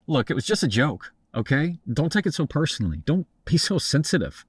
Look, it was just a joke, okay? Don't take it so personally. Don't be so sensitive.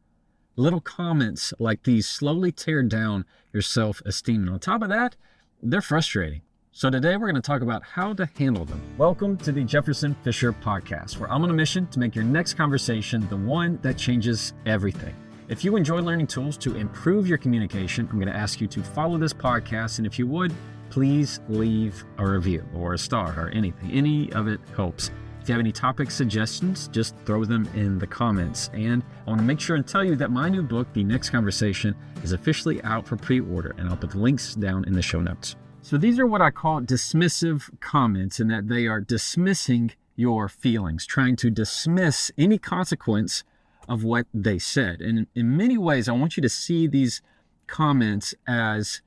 Little comments like these slowly tear down your self-esteem. And on top of that, they're frustrating. So today we're going to talk about how to handle them. Welcome to the Jefferson Fisher podcast, where I'm on a mission to make your next conversation the one that changes everything. If you enjoy learning tools to improve your communication, I'm going to ask you to follow this podcast. And if you would, please leave a review or a star or anything. Any of it helps. If you have any topic suggestions, just throw them in the comments. And I want to make sure and tell you that my new book, The Next Conversation, is officially out for pre-order, and I'll put the links down in the show notes. So these are what I call dismissive comments, in that they are dismissing your feelings, trying to dismiss any consequence of what they said. And in many ways, I want you to see these comments as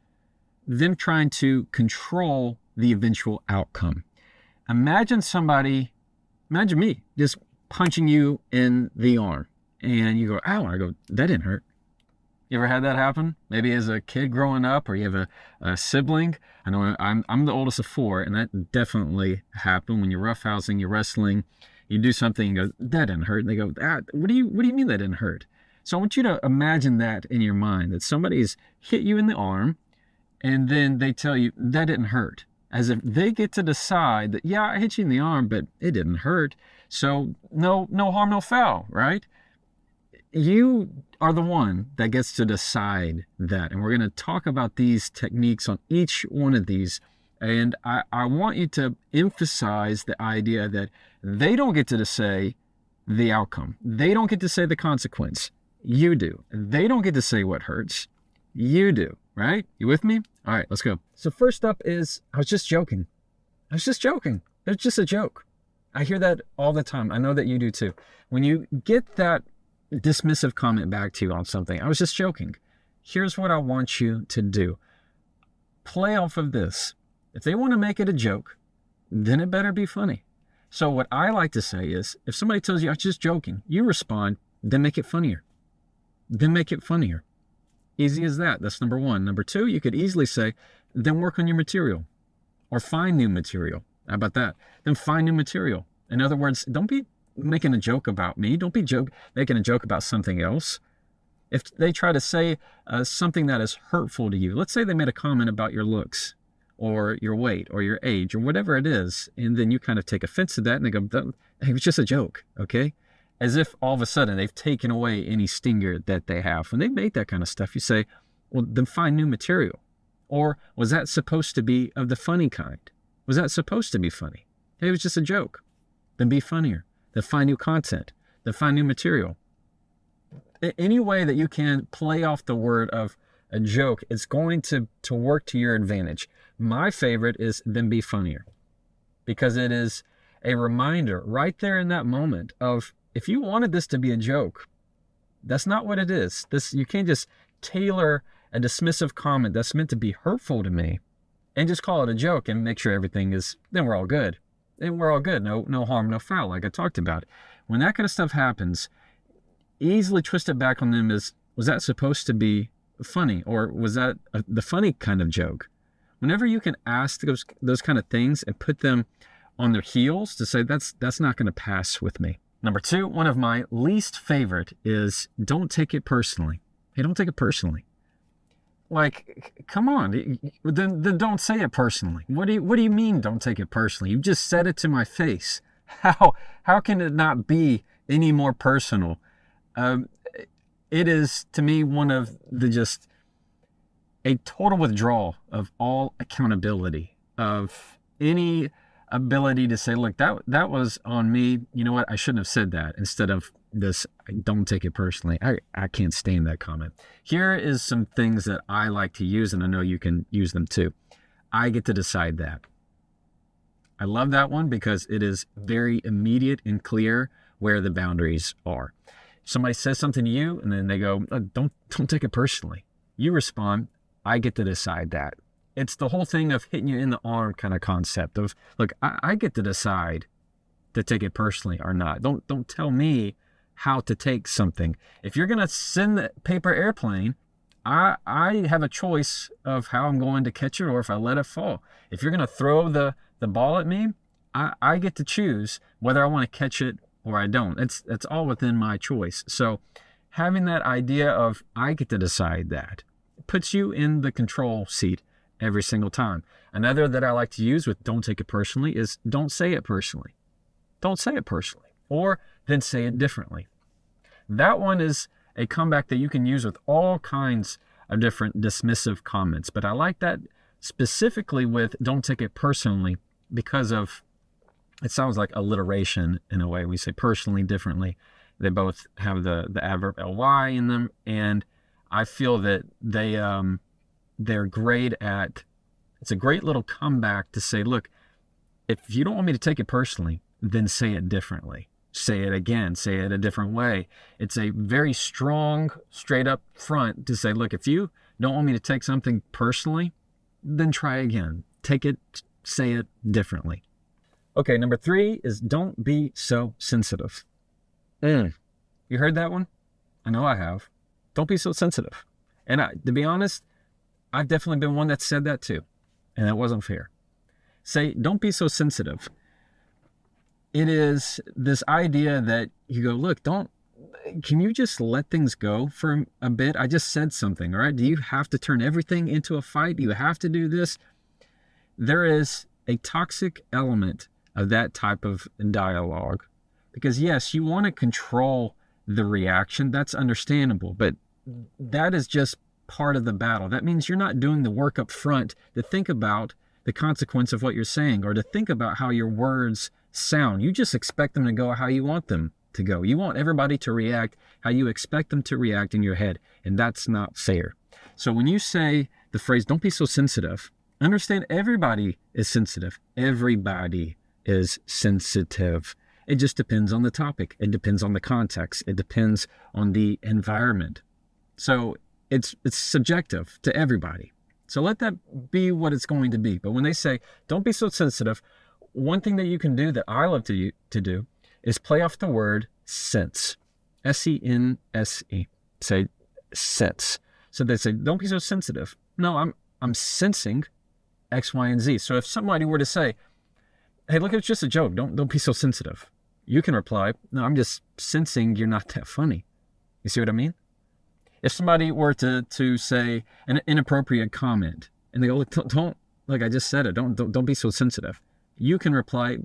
them trying to control the eventual outcome. Imagine me just punching you in the arm, and you go, ow, I go, that didn't hurt. You ever had that happen? Maybe as a kid growing up, or you have a sibling. I know I'm the oldest of four, and that definitely happened. When you're roughhousing, you're wrestling, you do something, and go, that didn't hurt. And they go, what do you mean that didn't hurt? So I want you to imagine that in your mind, that somebody's hit you in the arm, and then they tell you that didn't hurt. As if they get to decide that, yeah, I hit you in the arm, but it didn't hurt. So no harm, no foul, right? You are the one that gets to decide that. And we're going to talk about these techniques on each one of these. And I want you to emphasize the idea that they don't get to say the outcome. They don't get to say the consequence. You do. They don't get to say what hurts. You do, right? You with me? All right, let's go. So first up is, I was just joking. It's just a joke. I hear that all the time. I know that you do too. When you get that dismissive comment back to you on something, I was just joking. Here's what I want you to do. Play off of this. If they want to make it a joke, then it better be funny. So what I like to say is, if somebody tells you, I was just joking, you respond, then make it funnier. Easy as that. That's number one. Number two, you could easily say, then work on your material or find new material. How about that? Then find new material. In other words, don't be making a joke about me. Don't be making a joke about something else. If they try to say something that is hurtful to you, let's say they made a comment about your looks or your weight or your age or whatever it is, and then you kind of take offense to that and they go, hey, it was just a joke, okay? As if all of a sudden they've taken away any stinger that they have. When they make that kind of stuff, you say, well, then find new material. Or was that supposed to be of the funny kind? Was that supposed to be funny? Hey, it was just a joke. Then be funnier. Then find new content. Then find new material. Any way that you can play off the word of a joke, it's going to work to your advantage. My favorite is then be funnier, because it is a reminder right there in that moment of, if you wanted this to be a joke, that's not what it is. You can't just tailor a dismissive comment that's meant to be hurtful to me and just call it a joke and make sure everything is, then we're all good. No harm, no foul, like I talked about. When that kind of stuff happens, easily twist it back on them as, was that supposed to be funny? Or was that the funny kind of joke? Whenever you can ask those kind of things and put them on their heels to say, that's not going to pass with me. Number two, one of my least favorite is, don't take it personally. Hey, don't take it personally. Like, come on, then don't say it personally. What do you mean don't take it personally? You just said it to my face. How can it not be any more personal? It is, to me, one of just a total withdrawal of all accountability, of any ability to say, look, that was on me. You know what? I shouldn't have said that, instead of this, don't take it personally. I can't stand that comment. Here is some things that I like to use, and I know you can use them too. I get to decide that. I love that one because it is very immediate and clear where the boundaries are. Somebody says something to you and then they go, oh, don't take it personally. You respond, I get to decide that. It's the whole thing of hitting you in the arm kind of concept of, look, I get to decide to take it personally or not. Don't tell me how to take something. If you're going to send the paper airplane, I have a choice of how I'm going to catch it or if I let it fall. If you're going to throw the ball at me, I get to choose whether I want to catch it or I don't. It's all within my choice. So having that idea of I get to decide that puts you in the control seat every single time. Another that I like to use with don't take it personally is don't say it personally. Don't say it personally. Or then say it differently. That one is a comeback that you can use with all kinds of different dismissive comments. But I like that specifically with don't take it personally because of, it sounds like alliteration in a way. We say personally differently. They both have the adverb ly in them, and I feel that they're great at, it's a great little comeback to say, look, if you don't want me to take it personally, then say it differently. Say it again, say it a different way. It's a very strong, straight up front to say, look, if you don't want me to take something personally, then try again. Take it, say it differently. Okay, number 3 is don't be so sensitive. You heard that one? I know I have. Don't be so sensitive. And to be honest, I've definitely been one that said that too. And that wasn't fair. Say, don't be so sensitive. It is this idea that you go, look, can you just let things go for a bit? I just said something, all right? Do you have to turn everything into a fight? Do you have to do this? There is a toxic element of that type of dialogue. Because yes, you want to control the reaction. That's understandable. But that is just part of the battle. That means you're not doing the work up front to think about the consequence of what you're saying or to think about how your words sound. You just expect them to go how you want them to go. You want everybody to react how you expect them to react in your head. And that's not fair. So when you say the phrase, don't be so sensitive, understand everybody is sensitive. Everybody is sensitive. It just depends on the topic. It depends on the context. It depends on the environment. So it's subjective to everybody. So let that be what it's going to be. But when they say, don't be so sensitive, one thing that you can do that I love to do is play off the word sense. S-E-N-S-E. Say sense. So they say, don't be so sensitive. No, I'm sensing X, Y, and Z. So if somebody were to say, hey, look, it's just a joke. Don't be so sensitive. You can reply, no, I'm just sensing you're not that funny. You see what I mean? If somebody were to say an inappropriate comment and they go, look, don't, like I just said it, don't be so sensitive. You can reply,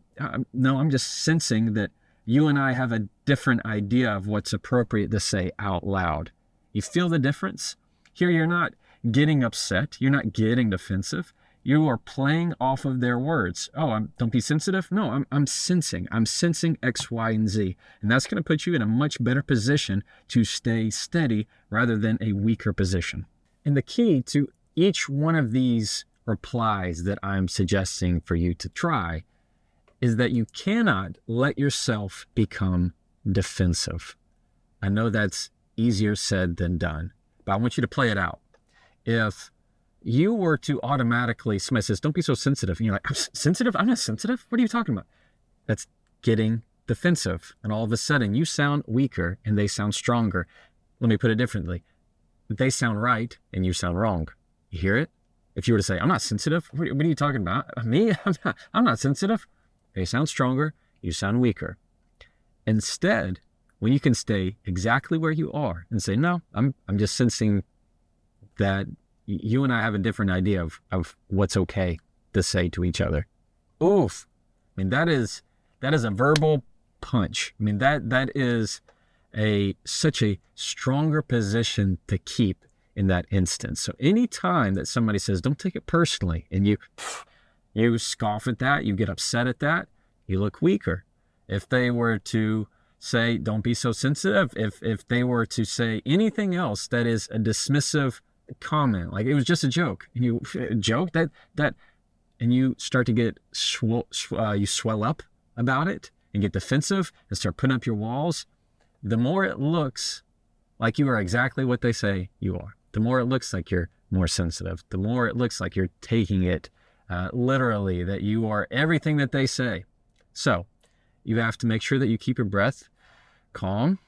no, I'm just sensing that you and I have a different idea of what's appropriate to say out loud. You feel the difference? Here, you're not getting upset. You're not getting defensive. You are playing off of their words. Oh, don't be sensitive? No, I'm sensing. I'm sensing X, Y, and Z. And that's going to put you in a much better position to stay steady rather than a weaker position. And the key to each one of these replies that I'm suggesting for you to try is that you cannot let yourself become defensive. I know that's easier said than done, but I want you to play it out. If you were to automatically, somebody says, don't be so sensitive. And you're like, I'm sensitive? I'm not sensitive. What are you talking about? That's getting defensive. And all of a sudden you sound weaker and they sound stronger. Let me put it differently. They sound right and you sound wrong. You hear it? If you were to say, I'm not sensitive. What are you talking about? Me? I'm not sensitive. They sound stronger. You sound weaker. Instead, when you can stay exactly where you are and say, no, I'm just sensing that you and I have a different idea of what's okay to say to each other. Oof. I mean, that is a verbal punch. I mean, that is such a stronger position to keep in that instance. So any time that somebody says, don't take it personally, and you scoff at that, you get upset at that, you look weaker. If they were to say, don't be so sensitive, if they were to say anything else that is a dismissive comment, like it was just a joke, and you joke that and you start to get you swell up about it and get defensive and start putting up your walls, the more it looks like you are exactly what they say you are, the more it looks like you're more sensitive, the more it looks like you're taking it literally, that you are everything that they say. So you have to make sure that you keep your breath calm,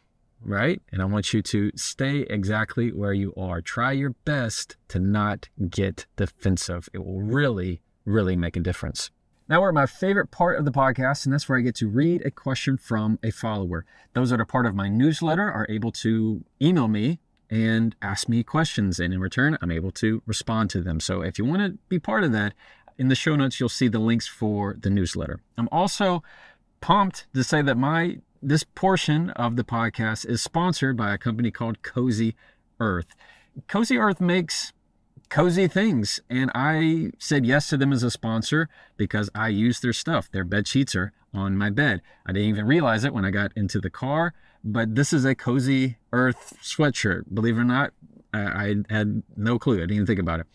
right? And I want you to stay exactly where you are. Try your best to not get defensive. It will really, really make a difference. Now we're at my favorite part of the podcast, and that's where I get to read a question from a follower. Those that are part of my newsletter are able to email me and ask me questions, and in return, I'm able to respond to them. So if you want to be part of that, in the show notes, you'll see the links for the newsletter. I'm also pumped to say that this portion of the podcast is sponsored by a company called Cozy Earth. Cozy Earth makes cozy things, and I said yes to them as a sponsor because I use their stuff. Their bed sheets are on my bed. I didn't even realize it when I got into the car, but this is a Cozy Earth sweatshirt. Believe it or not, I had no clue. I didn't even think about it.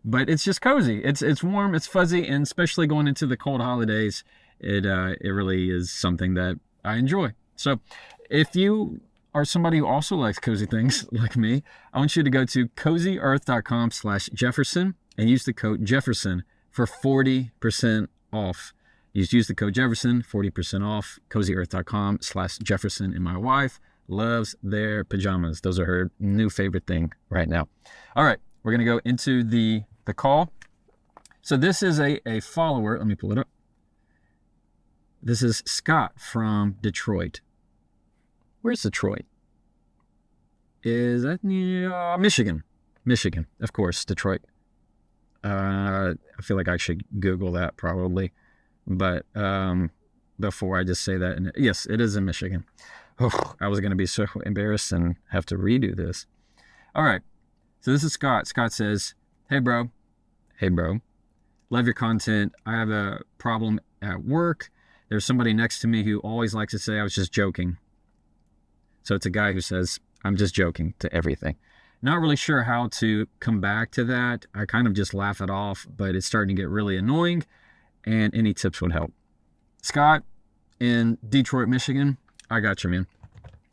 But it's just cozy. It's warm, it's fuzzy, and especially going into the cold holidays, it really is something that I enjoy. So if you are somebody who also likes cozy things like me, I want you to go to cozyearth.com/Jefferson and use the code Jefferson for 40% off. Use the code Jefferson, 40% off, cozyearth.com/Jefferson. And my wife loves their pajamas. Those are her new favorite thing right now. All right, we're going to go into the call. So this is a follower. Let me pull it up. This is Scott from Detroit. Where's Detroit? Is that Michigan? Michigan, of course, Detroit. I feel like I should Google that probably. But before I just say that, and yes, it is in Michigan. Oh, I was going to be so embarrassed and have to redo this. All right. So this is Scott. Scott says, Hey bro. Love your content. I have a problem at work. There's somebody next to me who always likes to say I was just joking. So it's a guy who says, I'm just joking to everything. Not really sure how to come back to that. I kind of just laugh it off, but it's starting to get really annoying, and any tips would help. Scott in Detroit, Michigan, I got you, man.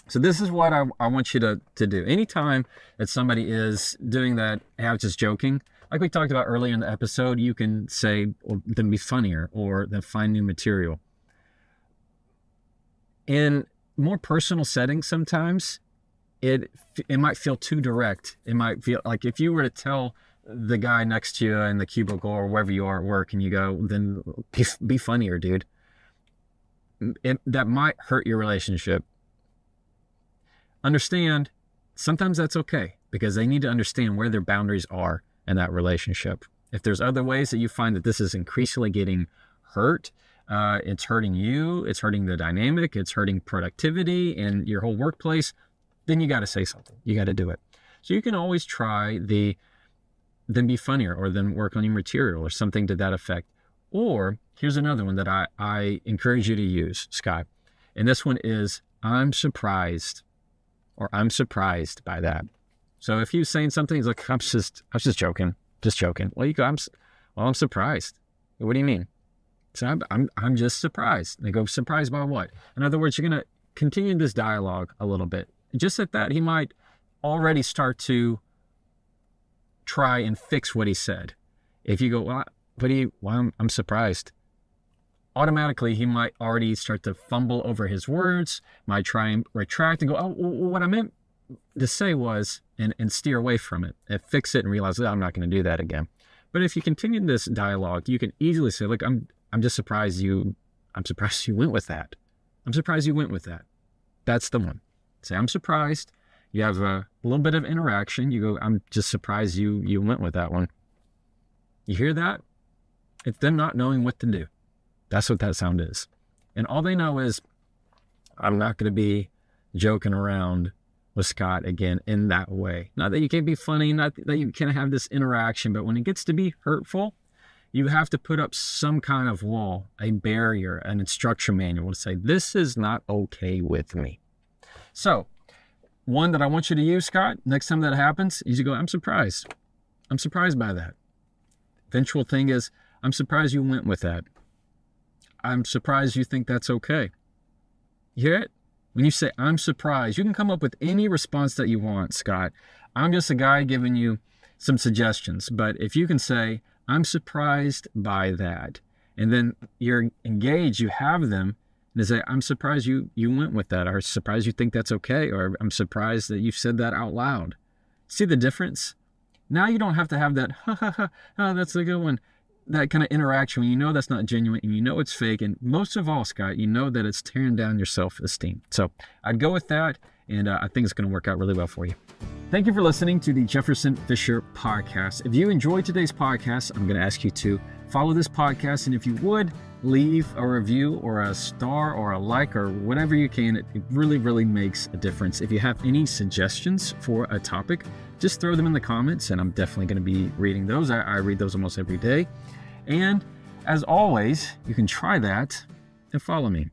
So this is what I want you to do. Anytime that somebody is doing that, hey, I was just joking, like we talked about earlier in the episode, you can say, well, then be funnier, or then find new material. In more personal settings, sometimes it might feel too direct. It might feel like if you were to tell the guy next to you in the cubicle or wherever you are at work, and you go, then be funnier, dude. That might hurt your relationship. Understand, sometimes that's okay, because they need to understand where their boundaries are in that relationship. If there's other ways that you find that this is increasingly getting hurt, it's hurting you, it's hurting the dynamic, it's hurting productivity in your whole workplace, then you got to say something. You got to do it. So you can always try then be funnier, or then work on your material, or something to that effect. Or here's another one that I encourage you to use, Scott. And this one is, I'm surprised, or I'm surprised by that. So if you're saying something, he's like, I was just joking. Well, you go, I'm surprised. What do you mean? So I'm just surprised. They go, surprised by what? In other words, you're going to continue this dialogue a little bit. Just at that, he might already start to try and fix what he said. If you go, well, I'm surprised. Automatically, he might already start to fumble over his words, might try and retract and go, oh, what I meant to say was, and steer away from it and fix it and realize, I'm not going to do that again. But if you continue this dialogue, you can easily say, look, I'm just surprised you went with that. I'm surprised you went with that. That's the one. Say, I'm surprised. You have a little bit of interaction. You go, I'm just surprised you went with that one. You hear that? It's them not knowing what to do. That's what that sound is. And all they know is, I'm not going to be joking around with Scott again in that way. Not that you can't be funny, not that you can't have this interaction, but when it gets to be hurtful, you have to put up some kind of wall, a barrier, an instruction manual to say, this is not okay with me. So, one that I want you to use, Scott, next time that happens, is you go, I'm surprised. I'm surprised by that. Eventual thing is, I'm surprised you went with that. I'm surprised you think that's okay. You hear it? When you say, I'm surprised, you can come up with any response that you want, Scott. I'm just a guy giving you some suggestions. But if you can say, I'm surprised by that, and then you're engaged, you have them, and they say, I'm surprised you went with that, or surprised you think that's okay, or I'm surprised that you said that out loud. See the difference? Now you don't have to have that, oh, that's a good one. that kind of interaction, when you know that's not genuine and you know it's fake, and most of all, Scott, you know that it's tearing down your self-esteem. So I'd go with that, and I think it's going to work out really well for you. Thank you for listening to the Jefferson Fisher podcast. If you enjoyed today's podcast, I'm going to ask you to follow this podcast, and if you would, leave a review or a star or a like or whatever you can. It really, really makes a difference. If you have any suggestions for a topic, just throw them in the comments, and I'm definitely going to be reading those. I read those almost every day. And as always, you can try that and follow me.